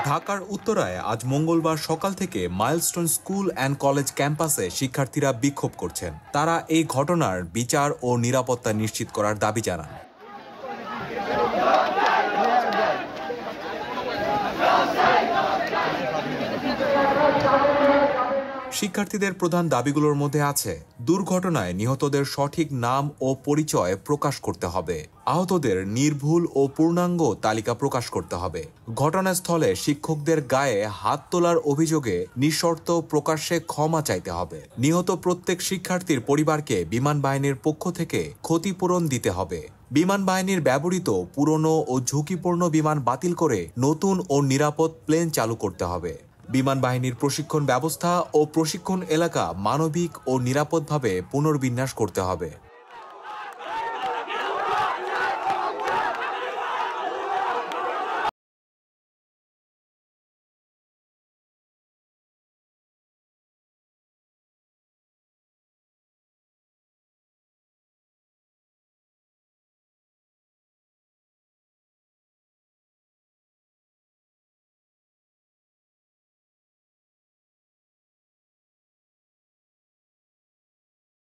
ঢাকার উত্তরায় আজ মঙ্গলবার সকাল থেকে মাইলস্টোন স্কুল অ্যান্ড কলেজ ক্যাম্পাসে শিক্ষার্থীরা বিক্ষোভ করছেন। তারা এই ঘটনার বিচার ও নিরাপত্তা নিশ্চিত করার দাবি জানান। শিক্ষার্থীদের প্রধান দাবিগুলোর মধ্যে আছে দুর্ঘটনায় নিহতদের সঠিক নাম ও পরিচয় প্রকাশ করতে হবে, আহতদের নির্ভুল ও পূর্ণাঙ্গ তালিকা প্রকাশ করতে হবে, ঘটনাস্থলে শিক্ষকদের গায়ে হাত তোলার অভিযোগে নিঃশর্ত প্রকাশ্যে ক্ষমা চাইতে হবে, নিহত প্রত্যেক শিক্ষার্থীর পরিবারকে বিমান বাহিনীর পক্ষ থেকে ক্ষতিপূরণ দিতে হবে, বিমান বাহিনীর ব্যবহৃত পুরনো ও ঝুঁকিপূর্ণ বিমান বাতিল করে নতুন ও নিরাপদ প্লেন চালু করতে হবে, বিমান বাহিনীর প্রশিক্ষণ ব্যবস্থা ও প্রশিক্ষণ এলাকা মানবিক ও নিরাপদভাবে পুনর্বিন্যাস করতে হবে।